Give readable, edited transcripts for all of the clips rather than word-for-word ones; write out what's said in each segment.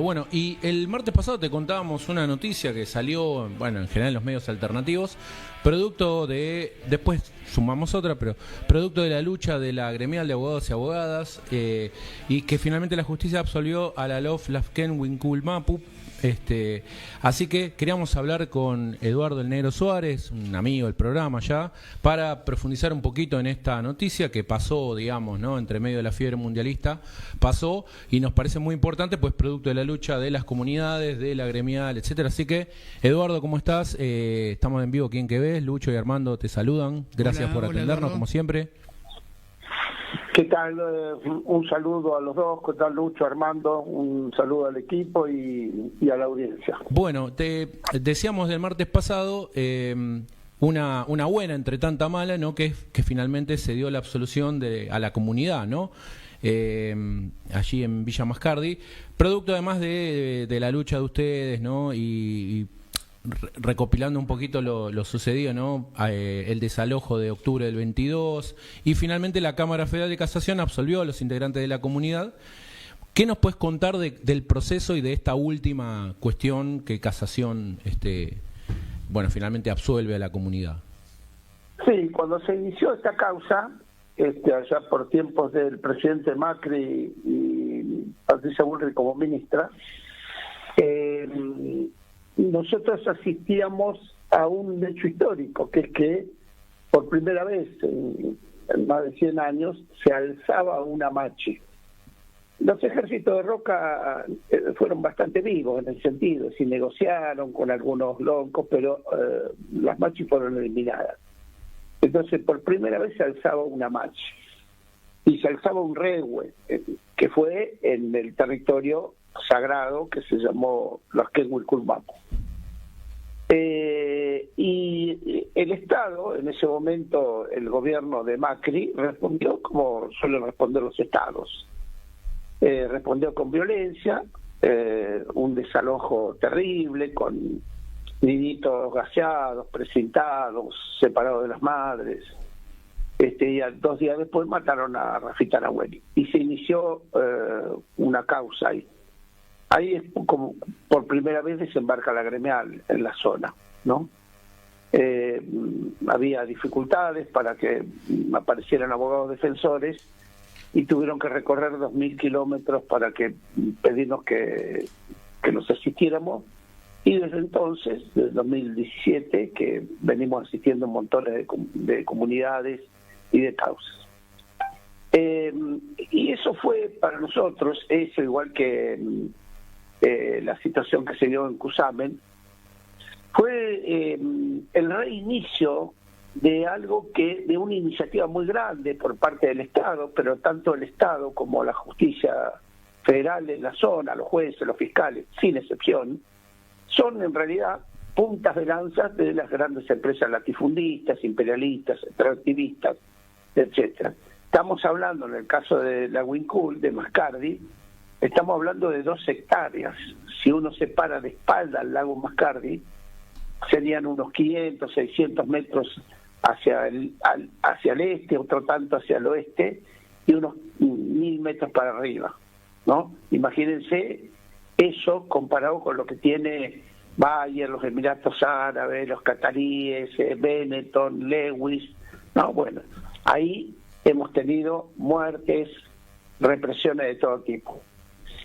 Bueno, y el martes pasado te contábamos una noticia que salió, bueno, en general en los medios alternativos, producto de, después sumamos otra, pero producto de la lucha de la gremial de abogados y abogadas, y que finalmente la justicia absolvió a la LOF Lafken Winkulmapu. Así que queríamos hablar con Eduardo El Negro Suárez, un amigo del programa ya, para profundizar un poquito en esta noticia que pasó, digamos, ¿no? Entre medio de la fiebre mundialista, pasó y nos parece muy importante, pues producto de la lucha de las comunidades, de la gremial, etcétera. Así que, Eduardo, ¿cómo estás? Estamos en vivo aquí en Que Ves, Lucho y Armando te saludan. Gracias por atendernos, Eduardo, como siempre. ¿Qué tal? Un saludo a los dos, ¿qué tal Lucho, Armando? Un saludo al equipo y a la audiencia. Bueno, te decíamos del martes pasado una buena entre tanta mala, ¿no? Que finalmente se dio la absolución a la comunidad, ¿no? Allí en Villa Mascardi, producto además de la lucha de ustedes, ¿no? Y recopilando un poquito lo sucedido, ¿no? El desalojo de octubre del 22 y finalmente la Cámara Federal de Casación absolvió a los integrantes de la comunidad. ¿Qué nos puedes contar del proceso y de esta última cuestión que Casación, bueno, finalmente absuelve a la comunidad? Sí, cuando se inició esta causa, allá por tiempos del presidente Macri y Patricia Bullrich como ministra, nosotros asistíamos a un hecho histórico, que es que por primera vez en más de 100 años se alzaba una machi. Los ejércitos de Roca fueron bastante vivos en el sentido, sí negociaron con algunos locos, pero las machis fueron eliminadas. Entonces por primera vez se alzaba una machi y se alzaba un regue, que fue en el territorio sagrado que se llamó los Kenwilkulmapu. Y el Estado, en ese momento el gobierno de Macri, respondió como suelen responder los estados. Respondió con violencia, un desalojo terrible, con niñitos gaseados, precintados, separados de las madres. Y 2 días después mataron a Rafita Nahueli. Y se inició una causa ahí. Ahí es como por primera vez desembarca la gremial en la zona, ¿no? Había dificultades para que aparecieran abogados defensores y tuvieron que recorrer 2.000 kilómetros para pedirnos que nos asistiéramos. Y desde entonces, desde 2017, que venimos asistiendo montones de comunidades y de causas. Y eso fue para nosotros, eso igual que la situación que se dio en Cusamen, fue el reinicio de algo de una iniciativa muy grande por parte del Estado, pero tanto el Estado como la justicia federal en la zona, los jueces, los fiscales, sin excepción, son en realidad puntas de lanza de las grandes empresas latifundistas, imperialistas, extractivistas, etcétera. Estamos hablando, en el caso de la Winkul, de Mascardi, estamos hablando de 2 hectáreas. Si uno se para de espalda al lago Mascardi, serían unos 500, 600 metros hacia el este, otro tanto hacia el oeste, y unos 1.000 metros para arriba, ¿no? Imagínense eso comparado con lo que tiene Bayer, los Emiratos Árabes, los cataríes, Benetton, Lewis. No, bueno, ahí hemos tenido muertes, represiones de todo tipo.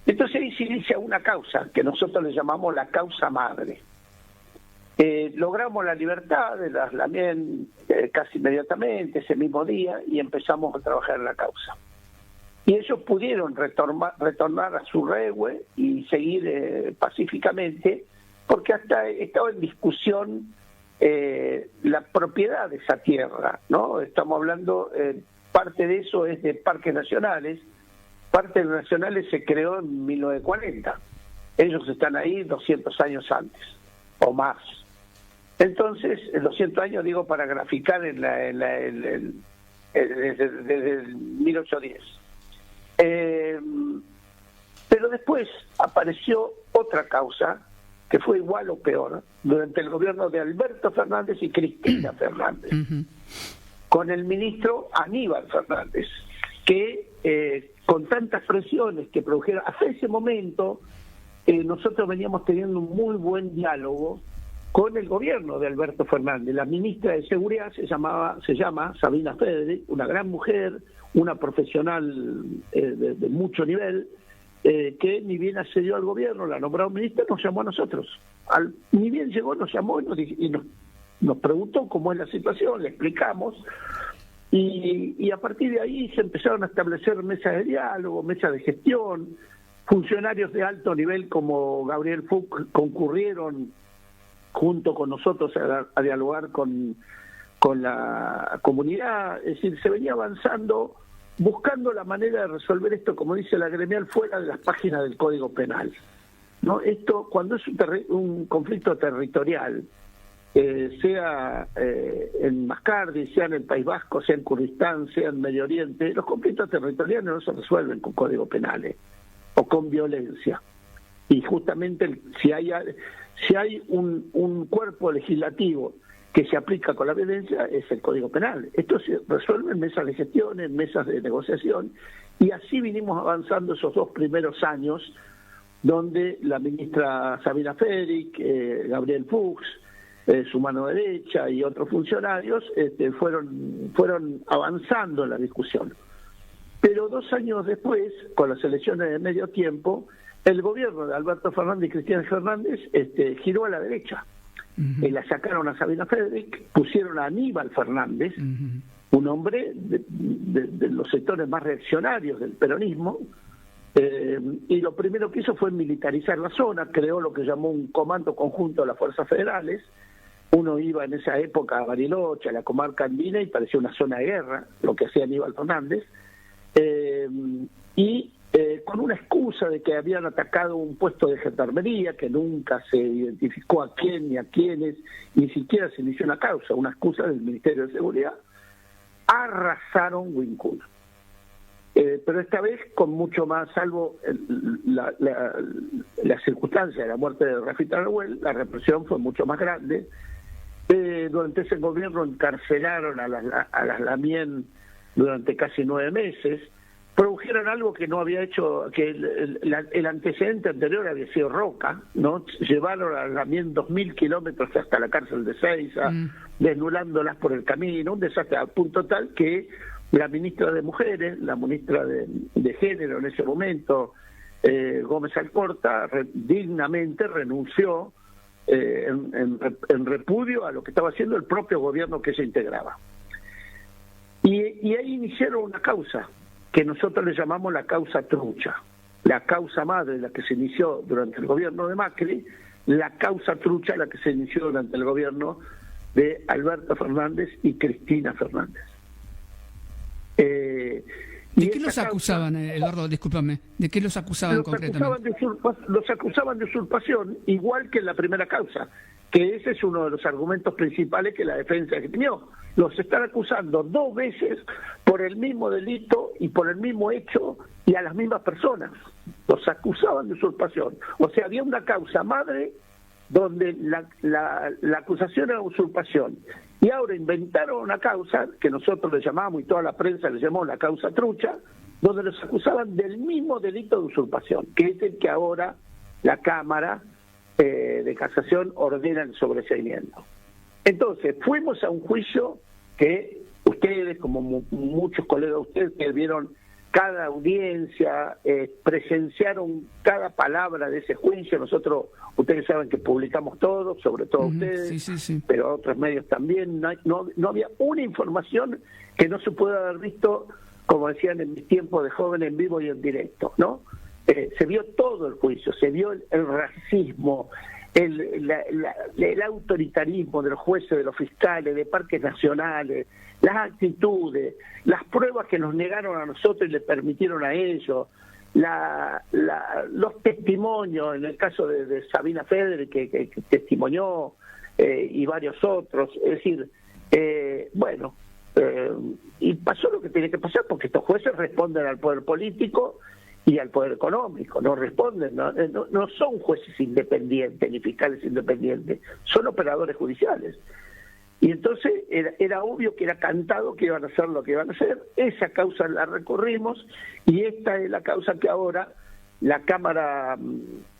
Entonces ahí se inicia una causa que nosotros le llamamos la causa madre. Logramos la libertad de las Lamien casi inmediatamente, ese mismo día, y empezamos a trabajar en la causa. Y ellos pudieron retornar a su regue y seguir pacíficamente, porque hasta estaba en discusión la propiedad de esa tierra, ¿no? Estamos hablando, parte de eso es de parques nacionales. Parques nacionales se creó en 1940. Ellos están ahí 200 años antes, o más. Entonces, 200 años digo para graficar desde el 1810. Pero después apareció otra causa que fue igual o peor durante el gobierno de Alberto Fernández y Cristina Fernández, con el ministro Aníbal Fernández, que con tantas presiones que produjeron hasta ese momento nosotros veníamos teniendo un muy buen diálogo con el gobierno de Alberto Fernández. La ministra de Seguridad se llama Sabina Federic, una gran mujer, una profesional de mucho nivel, que ni bien accedió al gobierno, la nombró ministra, nos llamó a nosotros. Ni bien llegó, nos llamó y nos preguntó cómo es la situación, le explicamos, y a partir de ahí se empezaron a establecer mesas de diálogo, mesas de gestión. Funcionarios de alto nivel como Gabriel Fuchs concurrieron junto con nosotros a dialogar con la comunidad. Es decir, se venía avanzando buscando la manera de resolver esto, como dice la gremial, fuera de las páginas del Código Penal, ¿no? Esto, cuando es un conflicto territorial, sea en Mascardi, sea en el País Vasco, sea en Kurdistán, sea en Medio Oriente, los conflictos territoriales no se resuelven con códigos penales o con violencia. Y justamente si hay un cuerpo legislativo que se aplica con la violencia, es el Código Penal. Esto se resuelve en mesas de gestión, en mesas de negociación, y así vinimos avanzando esos 2 primeros años, donde la ministra Sabina Federic, Gabriel Fuchs, su mano derecha y otros funcionarios fueron avanzando en la discusión. Pero 2 años después, con las elecciones de medio tiempo, el gobierno de Alberto Fernández y Cristina Fernández giró a la derecha. La sacaron a Sabina Federic, pusieron a Aníbal Fernández, un hombre de los sectores más reaccionarios del peronismo, y lo primero que hizo fue militarizar la zona, creó lo que llamó un comando conjunto de las fuerzas federales. Uno iba en esa época a Bariloche, a la comarca andina, y parecía una zona de guerra, lo que hacía Aníbal Fernández, con una excusa de que habían atacado un puesto de gendarmería, que nunca se identificó a quién ni a quiénes, ni siquiera se inició una causa, una excusa del Ministerio de Seguridad, arrasaron Huincul. Pero esta vez con mucho más, salvo la circunstancia de la muerte de Rafita Nahuel, la represión fue mucho más grande. Durante ese gobierno encarcelaron a las Lamien durante casi 9 meses, produjeron algo que no había hecho, que el antecedente anterior había sido Roca, ¿no? Llevaron a Lamien 2.000 kilómetros hasta la cárcel de Seiza, desnudándolas por el camino, un desastre a punto tal que la ministra de Mujeres, la ministra de Género en ese momento, Gómez Alcorta, dignamente renunció en repudio a lo que estaba haciendo el propio gobierno que se integraba. Y ahí iniciaron una causa que nosotros le llamamos la causa trucha, la causa madre, la que se inició durante el gobierno de Macri, la causa trucha, la que se inició durante el gobierno de Alberto Fernández y Cristina Fernández. ¿De qué los acusaban, Eduardo? Discúlpame. ¿De qué los acusaban concretamente? Los acusaban de usurpación, igual que en la primera causa, que ese es uno de los argumentos principales que la defensa esgrimió. Los están acusando 2 veces por el mismo delito y por el mismo hecho y a las mismas personas. Los acusaban de usurpación. O sea, había una causa madre donde la acusación era usurpación. Y ahora inventaron una causa que nosotros le llamamos, y toda la prensa le llamó la causa trucha, donde los acusaban del mismo delito de usurpación, que es el que ahora la Cámara de Casación ordena el sobreseimiento. Entonces, fuimos a un juicio que ustedes, como muchos colegas de ustedes que vieron cada audiencia, presenciaron cada palabra de ese juicio. Nosotros, ustedes saben que publicamos todo, sobre todo ustedes, sí. Pero otros medios también. No había una información que no se pueda haber visto, como decían en mis tiempos de joven, en vivo y en directo, ¿no? Se vio todo el juicio, se vio el racismo, el autoritarismo de los jueces, de los fiscales, de parques nacionales, las actitudes, las pruebas que nos negaron a nosotros y le permitieron a ellos, los testimonios, en el caso de Sabina Federic, que testimonió, y varios otros. Es decir, y pasó lo que tiene que pasar, porque estos jueces responden al poder político y al poder económico, no responden, no son jueces independientes ni fiscales independientes, son operadores judiciales. Y entonces era obvio que era cantado que iban a hacer lo que iban a hacer. Esa causa la recorrimos y esta es la causa que ahora la Cámara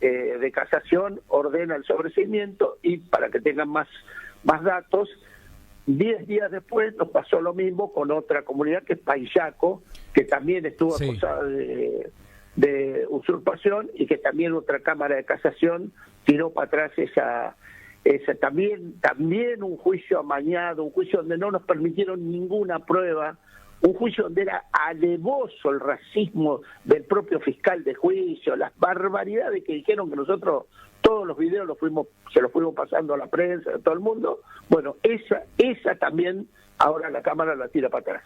de Casación ordena el sobreseimiento y para que tengan más datos, 10 días después nos pasó lo mismo con otra comunidad que es Paillaco, que también estuvo acusada de usurpación y que también otra Cámara de Casación tiró para atrás esa también un juicio amañado, un juicio donde no nos permitieron ninguna prueba, un juicio donde era alevoso el racismo del propio fiscal de juicio, las barbaridades que dijeron que nosotros todos los videos se los fuimos pasando a la prensa, a todo el mundo. Bueno, esa también ahora la Cámara la tira para atrás.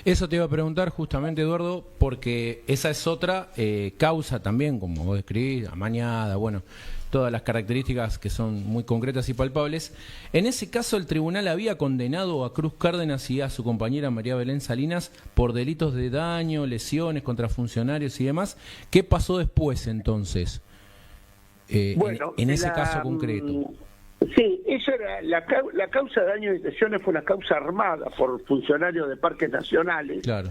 Eso te iba a preguntar justamente, Eduardo, porque esa es otra causa también, como vos describís, amañada, bueno, todas las características que son muy concretas y palpables. En ese caso, el tribunal había condenado a Cruz Cárdenas y a su compañera María Belén Salinas por delitos de daño, lesiones contra funcionarios y demás. ¿Qué pasó después, entonces, bueno, en ese caso concreto? Sí, eso era la causa de daño y lesiones fue una causa armada por funcionarios de parques nacionales. Claro.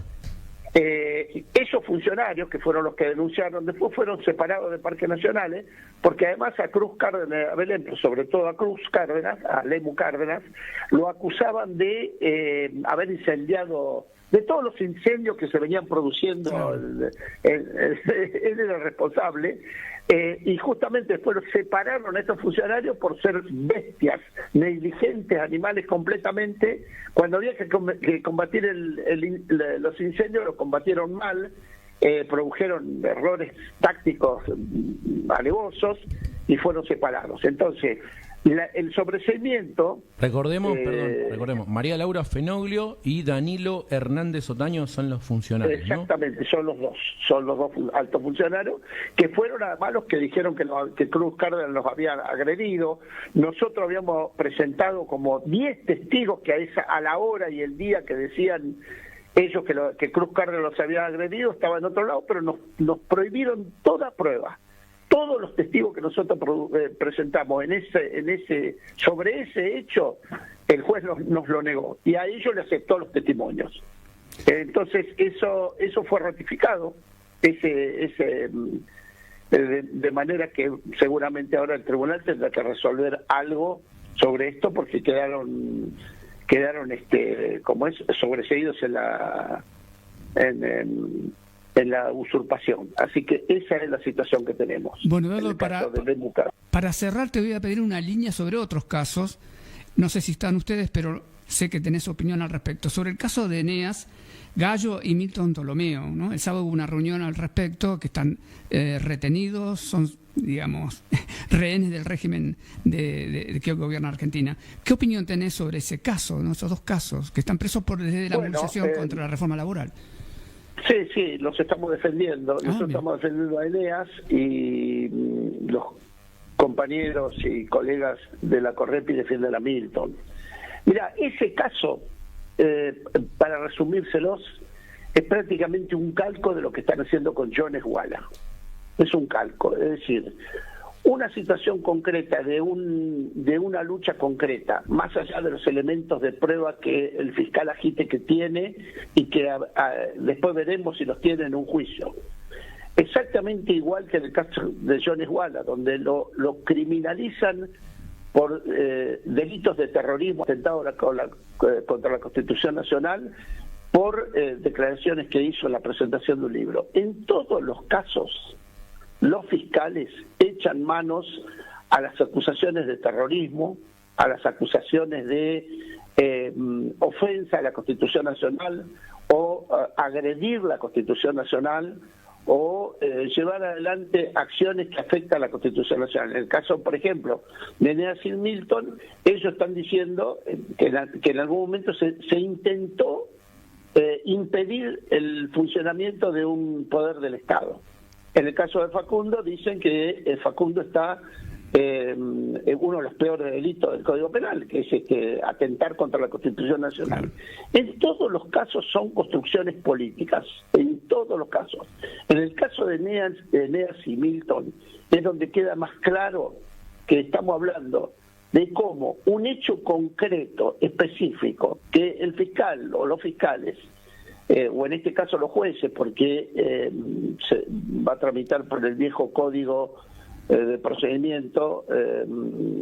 Esos funcionarios, que fueron los que denunciaron, después fueron separados de parques nacionales, porque además a Cruz Cárdenas, a Belén, pero sobre todo a Cruz Cárdenas, a Lemu Cárdenas, lo acusaban de haber incendiado, de todos los incendios que se venían produciendo. Claro. Él era el responsable. Y justamente después los separaron a estos funcionarios por ser bestias, negligentes, animales completamente. Cuando había que combatir los incendios, los combatieron mal, produjeron errores tácticos alevosos y fueron separados. Entonces, el sobreseimiento... Recordemos, María Laura Fenoglio y Danilo Hernández Otaño son los funcionarios, exactamente, ¿no? Son los dos altos funcionarios, que fueron además los que dijeron que Cruz Cárdenas los había agredido. Nosotros habíamos presentado como 10 testigos que a la hora y el día que decían ellos que Cruz Cárdenas los había agredido, estaban en otro lado, pero nos prohibieron toda prueba. Todos los testigos que nosotros presentamos sobre ese hecho, el juez nos lo negó y a ellos le aceptó los testimonios. Entonces eso fue ratificado, de manera que seguramente ahora el tribunal tendrá que resolver algo sobre esto, porque quedaron sobreseídos en la usurpación. Así que esa es la situación que tenemos. Bueno, Eduardo, para cerrar te voy a pedir una línea sobre otros casos. No sé si están ustedes, pero sé que tenés opinión al respecto. Sobre el caso de Eneas Gallo y Milton Ptolomeo, ¿no? El sábado hubo una reunión al respecto, que están retenidos, son, digamos, rehenes del régimen que gobierna Argentina. ¿Qué opinión tenés sobre ese caso, ¿no? Esos dos casos, que están presos desde la movilización contra la reforma laboral? Sí, los estamos defendiendo. Nosotros estamos defendiendo a Eneas y los compañeros y colegas de la Correpi defienden a Milton. Mira, ese caso, para resumírselos, es prácticamente un calco de lo que están haciendo con Jones Walla. Es un calco, es decir, una situación concreta de una lucha concreta, más allá de los elementos de prueba que el fiscal agite que tiene y que después veremos si los tiene en un juicio. Exactamente igual que en el caso de Jones Walla, donde lo criminalizan por delitos de terrorismo, atentado contra la Constitución Nacional, por declaraciones que hizo en la presentación de un libro. En todos los casos, los fiscales echan manos a las acusaciones de terrorismo, a las acusaciones de ofensa a la Constitución Nacional o agredir la Constitución Nacional o llevar adelante acciones que afectan a la Constitución Nacional. En el caso, por ejemplo, de Eneas y Milton, ellos están diciendo que en algún momento se intentó impedir el funcionamiento de un poder del Estado. En el caso de Facundo, dicen que Facundo está uno de los peores delitos del Código Penal, que es atentar contra la Constitución Nacional. En todos los casos son construcciones políticas, en todos los casos. En el caso de Eneas y Milton es donde queda más claro que estamos hablando de cómo un hecho concreto, específico, que el fiscal o los fiscales o en este caso los jueces, porque se va a tramitar por el viejo código de procedimiento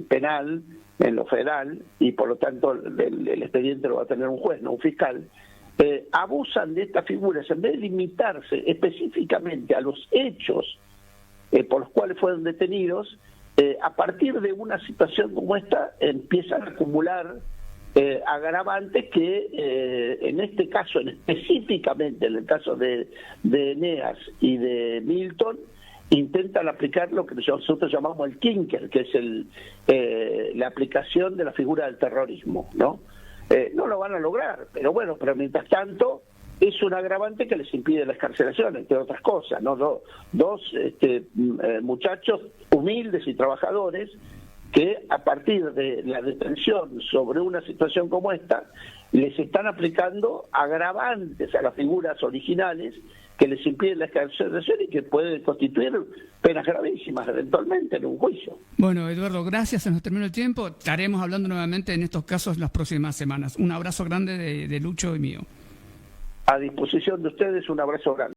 penal en lo federal, y por lo tanto el expediente lo va a tener un juez, no un fiscal, abusan de estas figuras en vez de limitarse específicamente a los hechos por los cuales fueron detenidos. A partir de una situación como esta empiezan a acumular agravantes que en este caso, específicamente en el caso de Eneas y de Milton, intentan aplicar lo que nosotros llamamos el clinker, que es la aplicación de la figura del terrorismo, ¿no? No lo van a lograr, pero bueno, pero mientras tanto es un agravante que les impide la excarcelación, entre otras cosas, ¿no? Dos muchachos humildes y trabajadores que a partir de la detención sobre una situación como esta les están aplicando agravantes a las figuras originales que les impiden la excarcelación y que pueden constituir penas gravísimas eventualmente en un juicio. Bueno, Eduardo, gracias, se nos terminó el tiempo. Estaremos hablando nuevamente en estos casos las próximas semanas. Un abrazo grande de Lucho y mío. A disposición de ustedes, un abrazo grande.